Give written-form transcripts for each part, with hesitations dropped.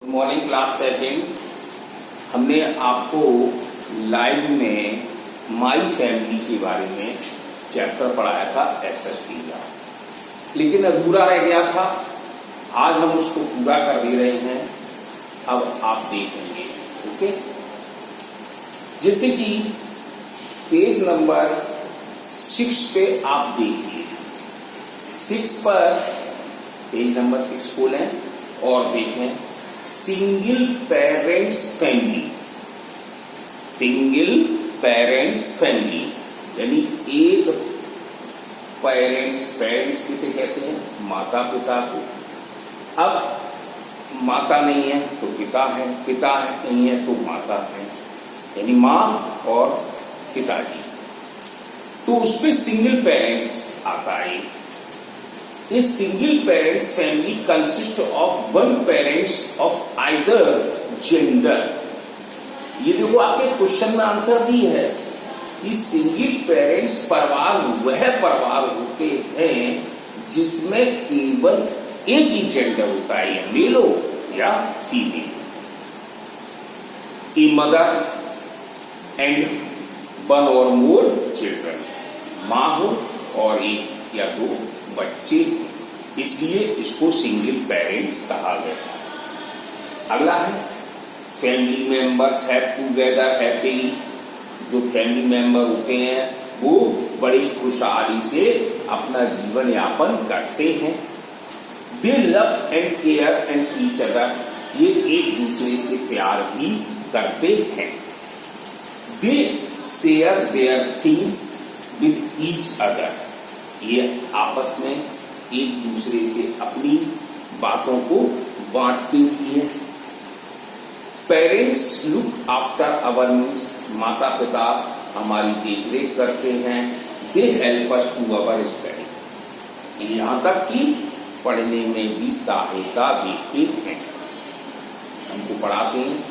Morning class second. हमने आपको live में माई फैमिली के बारे में चैप्टर पढ़ाया था एसएसटी का, लेकिन अधूरा रह गया था। आज हम उसको पूरा कर दे रहे हैं। अब आप देखेंगे, ओके। जैसे कि पेज नंबर 6 पे आप देखिए। 6 पर पेज नंबर 6 खोलें और देखें single parents family. Single parents family यानी एक पेरेंट्स किसे कहते हैं? माता पिता को। अब माता नहीं है तो पिता है, पिता है नहीं है तो माता है, यानी माँ और पिताजी। तो उसमें सिंगल पेरेंट्स आता है। A single parents family consists of one parents of either gender। ये देखो आपके क्वेश्चन में आंसर दी है कि सिंगल पेरेंट्स परिवार वह परिवार होते हैं जिसमें केवल एक ही जेंडर होता है, या मेल हो या female. A mother and one और मोर चिल्ड्रन, माँ हो और एक या दो बच्चे, इसलिए इसको सिंगल पेरेंट्स कहा गया। अगला है family members have together happily. जो फैमिली मेंबर होते हैं वो बड़ी खुशहाली से अपना जीवन यापन करते हैं। They love and care and each other, ये एक दूसरे से प्यार भी करते हैं। They share their things with each other, ये आपस में एक दूसरे से अपनी बातों को बांटते भी हैं। Parents look after our needs, माता पिता हमारी देखरेख करते हैं। They help us to our study, यहाँ तक कि पढ़ने में भी सहायता देते हैं। हमको पढ़ाते हैं,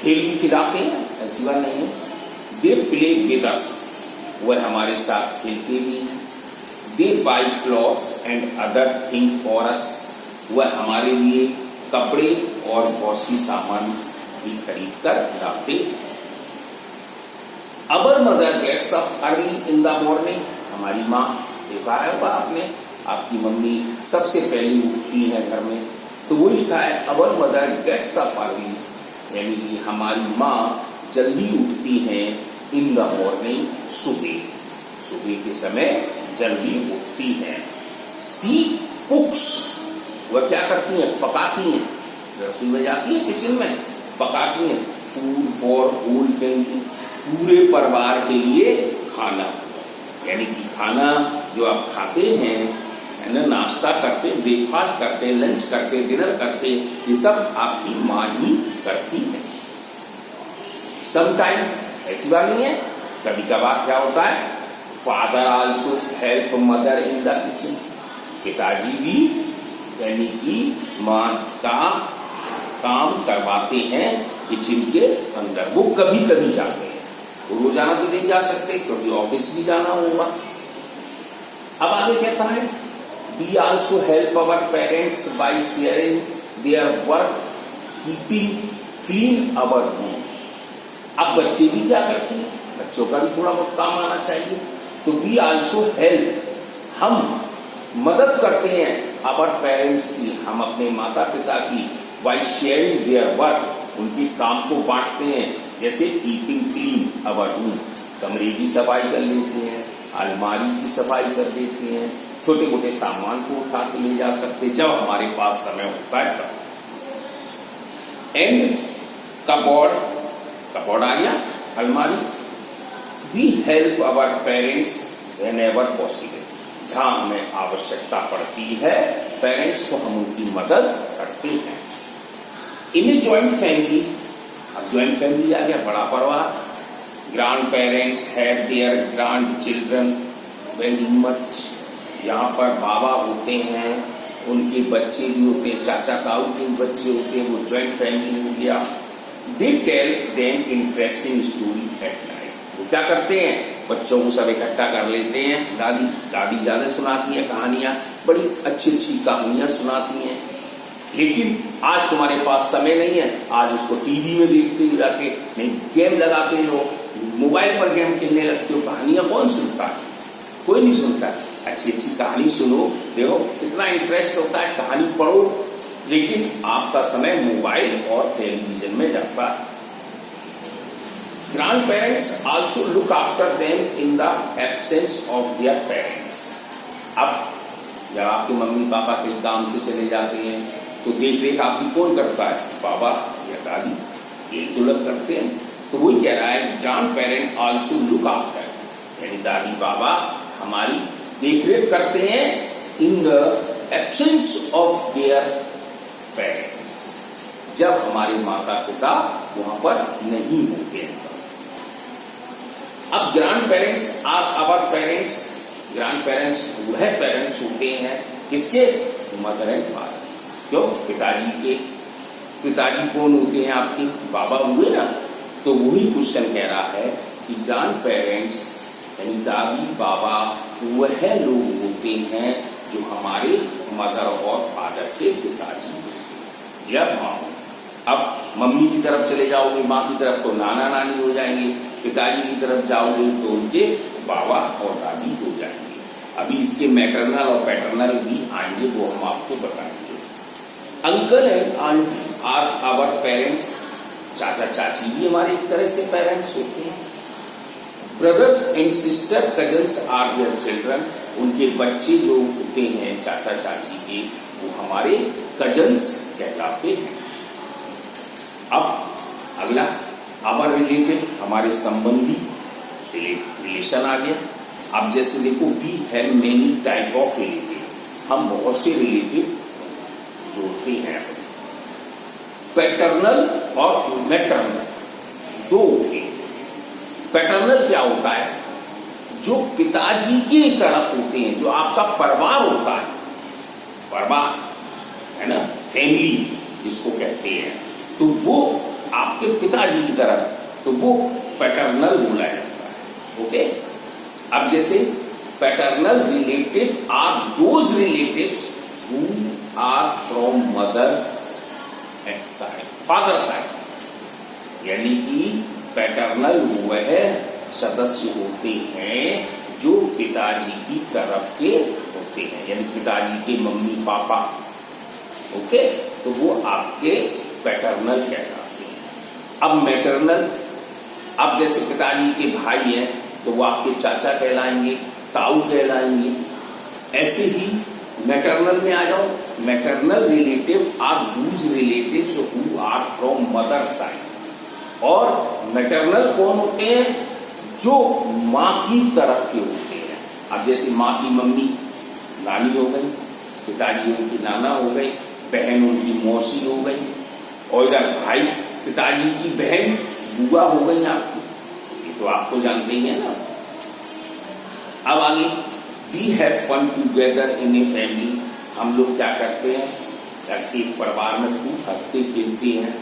खेल भी खिलाते हैं, ऐसी बात नहीं है। दे प्ले विद अस, वह हमारे साथ खेलते भी हैं। They buy clothes and other things for us, वह हमारे लिए कपड़े और बहुत सी सामान भी खरीद कर लाते। Our mother gets up early in the morning, हमारी माँ, देखा है होगा आपने, आपकी मम्मी सबसे पहले उठती है घर में, तो वो लिखा है Our mother gets up early, यानी कि हमारी माँ जल्दी उठती हैं in the morning, सुबह के समय जल्दी उठती हैं। सी कुक्स, वह क्या करती हैं? पकाती हैं। रसोई में जाती है, किचन में पकाती हैं। फूड फॉर होल फैमिली, पूरे परिवार के लिए खाना, यानी कि खाना जो आप खाते हैं, है ना, नाश्ता करते, ब्रेकफास्ट करते, लंच करते, डिनर करते, ये सब आपकी माँ ही करती है। समटाइम, ऐसी बात नहीं है, कभी कभार क्या होता है, father also help mother in the kitchen, पिताजी भी यानी कि माँ का काम करवाते हैं किचन के अंदर। वो कभी कभी जाते हैं, वो रोजाना तो नहीं जा सकते क्योंकि ऑफिस भी जाना होगा। अब आगे कहता है we also help our parents by sharing their work keeping clean our home. अब बच्चे भी क्या करते हैं? बच्चों का भी थोड़ा बहुत काम आना चाहिए। तो वी आल्सो हेल्प, हम मदद करते हैं अवर पेरेंट्स की, हम अपने माता पिता की, बाय शेयरिंग देयर वर्क, उनके काम को बांटते हैं। जैसे कीपिंग क्लीन अवर रूम, कमरे की सफाई कर लेते हैं, अलमारी की सफाई कर देते हैं, छोटे मोटे सामान को उठा के ले जा सकते जब हमारे पास समय होता है तब। एंड कपबोर्ड आ गया, अलमारी। We help our parents whenever possible, जहाँ हमें आवश्यकता पड़ती है पेरेंट्स को हम उनकी मदद करते हैं। इन ए ज्वाइंट फैमिली, अब ज्वाइंट फैमिली आ गया, बड़ा परिवार। Grand parents have their grand children very much, यहाँ पर बाबा होते हैं, उनके बच्चे भी होते हैं, चाचा ताऊ के बच्चे होते हैं, वो ज्वाइंट फैमिली हो गया। They tell them interesting story at night, वो क्या करते हैं? बच्चों को सब इकट्ठा कर लेते हैं। दादी ज्यादा सुनाती है कहानियां, बड़ी अच्छी अच्छी कहानियां सुनाती हैं। लेकिन आज तुम्हारे पास समय नहीं है, आज उसको टीवी में देखते हो जाके, नहीं गेम लगाते हो, मोबाइल पर गेम खेलने लगते हो, कहानियां कौन सुनता है? कोई नहीं सुनता। अच्छी अच्छी कहानी सुनो, देखो कितना इंटरेस्ट होता है, कहानी पढ़ो, लेकिन आपका समय मोबाइल और टेलीविजन में जाता है। Grandparents also look after them in the absence of their parents. अब जब आपके मम्मी पापा कहीं काम से चले जाते हैं तो देख रेख आपकी कौन करता है? बाबा या दादी, ये तो लोग करते हैं। तो वही कह रहा है grand parent also look after, यानी दादी बाबा हमारी देख रेख करते हैं in the absence of their parents, जब हमारे माता पिता वहां पर नहीं होते हैं। अब grandparents are our parents, grandparents वह पेरेंट्स होते हैं किसके? Mother and father. क्यों? पिताजी के। पिताजी कौन होते हैं आपके? बाबा हुए ना। तो वही क्वेश्चन कह रहा है कि ग्रैंड पेरेंट्स यानी दादी बाबा वह लोग होते हैं जो हमारे मदर और फादर के पिताजी होते हैं या माँ। अब मम्मी की तरफ चले जाओगे, माँ की तरफ, तो नाना नानी हो जाएंगे। पिताजी की तरफ जाओगे तो उनके बाबा और दादी हो जाएंगे। अभी इसके मैटरनल और पैटर्नल भी आएंगे, वो हम आपको बताएंगे। Uncle and aunty are our parents, चाचा चाची भी हमारे एक तरह से पेरेंट्स होते हैं। Brothers and sister cousins are their children, उनके बच्चे जो होते हैं चाचा चाची के, वो हमारे कजन्स कहलाते हैं। अब अगला आवर रिलेटिव, हमारे संबंधी, रिलेशन आ गया। अब जैसे देखो we have many type of relative, हम बहुत से रिलेटिव जोड़ते हैं। पैटर्नल और मैटरनल दो होते हैं। पैटर्नल क्या होता है? जो पिताजी की तरफ होते हैं, जो आपका परिवार होता है, परिवार है ना, फैमिली जिसको कहते हैं, तो वो आपके पिताजी की तरफ, तो वो पैटर्नल बोला जाता है। ओके। अब जैसे paternal relative are those relatives who are from mother's side, father side, यानी कि पैटर्नल वह सदस्य होते हैं जो पिताजी की तरफ के होते हैं, यानी पिताजी के मम्मी पापा। ओके, तो वो आपके पैटर्नल कहलाते हैं। अब मैटरनल, अब जैसे पिताजी के भाई हैं तो वो आपके चाचा कहलाएंगे, ताऊ कहलाएंगे। ऐसे ही मैटरनल में आ जाओ, maternal relative are those relatives who are from mother side. और मैटरनल कौन होते हैं? जो माँ की तरफ के होते हैं। अब जैसे माँ की मम्मी नानी हो गई, पिताजी उनकी नाना हो गई, बहन उनकी मौसी हो गई, और इधर भाई पिताजी की बहन बुआ हो गई आपकी। ये तो आपको जानते ही है ना। अब आगे, we have fun together in a family, हम लोग क्या करते हैं? एक परिवार में खूब हंसते खेलते हैं।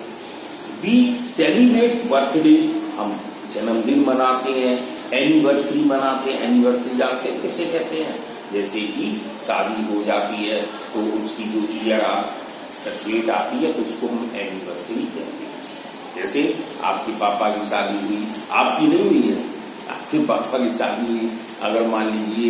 वी सेलिब्रेट बर्थडे, हम जन्मदिन मनाते हैं, एनिवर्सरी मनाते हैं। एनिवर्सरी जानते हैं किसे कहते हैं? जैसे कि शादी हो जाती है तो उसकी जो ईयर डेट आती है तो उसको हम एनिवर्सरी कहते हैं। जैसे आपके पापा की शादी हुई, आपकी नहीं हुई है, आपके पापा की शादी हुई, अगर मान लीजिए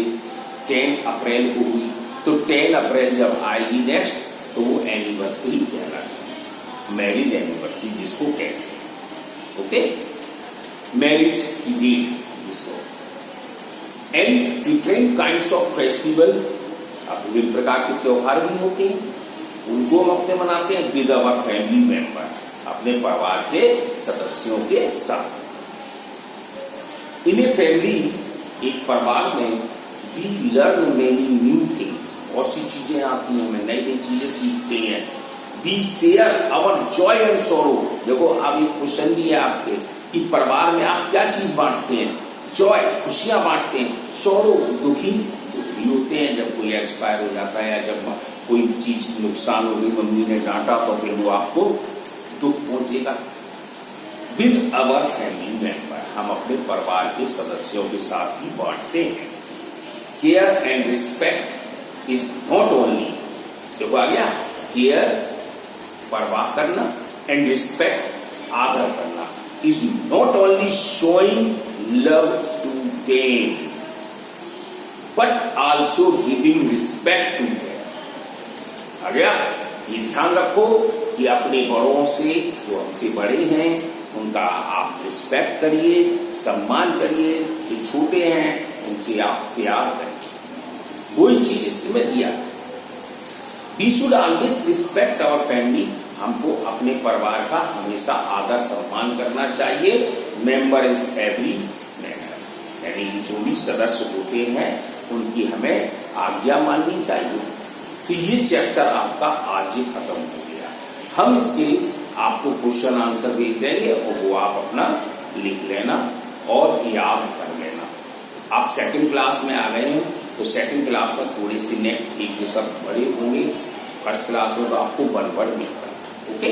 10 अप्रैल को हुई, तो 10 अप्रैल जब आएगी नेक्स्ट तो वो एनिवर्सरी कहलाती है, मैरिज एनिवर्सरी जिसको कहते हैं। ओके, मैरिज की डेट जिसको। And different kinds of festival, अब विभिन्न प्रकार के त्योहार भी होते हैं, उनको हम अपने मनाते हैं विद आवर फैमिली मेंबर, अपने परिवार के सदस्यों के साथ। इन ए फैमिली, एक परिवार में, we learn many new things, बहुत सी चीजें आती हैं, हमें नई नई चीजें सीखते हैं। We share our joy and sorrow. देखो अब एक क्वेश्चन भी है आपके कि परिवार में आप क्या चीज बांटते हैं? जॉय, खुशियां बांटते हैं। सोरो, दुखी, दुख भी होते हैं जब कोई एक्सपायर हो जाता है या जब कोई चीज नुकसान हो गई, मम्मी ने डांटा तो फिर वो आपको दुख पहुंचेगा। विद आवर फैमिली मेंबर, हम अपने परिवार के सदस्यों के साथ ही बांटते हैं। Care and respect is not only, देखो आ गया, केयर परवाह करना, एंड रिस्पेक्ट, आदर करना, is not only showing love to them but also giving respect to them. अगला ये ध्यान रखो कि अपने बड़ों से, जो हमसे बड़े हैं, उनका आप रिस्पेक्ट करिए, सम्मान करिए। जो छोटे हैं उनसे आप प्यार करिए। वही चीज इसमें दिया। We should always respect our family. हमको अपने परिवार का हमेशा आदर सम्मान करना चाहिए। मेंबर इज एवरी मैनर, यानी कि जो भी सदस्य होते हैं उनकी हमें आज्ञा माननी चाहिए। तो ये चैप्टर आपका आज ही खत्म हो गया। हम इसके आपको क्वेश्चन आंसर भेज देंगे और वो आप अपना लिख लेना और याद कर लेना। आप सेकंड क्लास में आ गए हैं तो सेकंड क्लास में थोड़ी सी नेक्स्ट एक जो सब बड़े होंगे, फर्स्ट क्लास में तो आपको वन वर्ड मिलता है। ओके।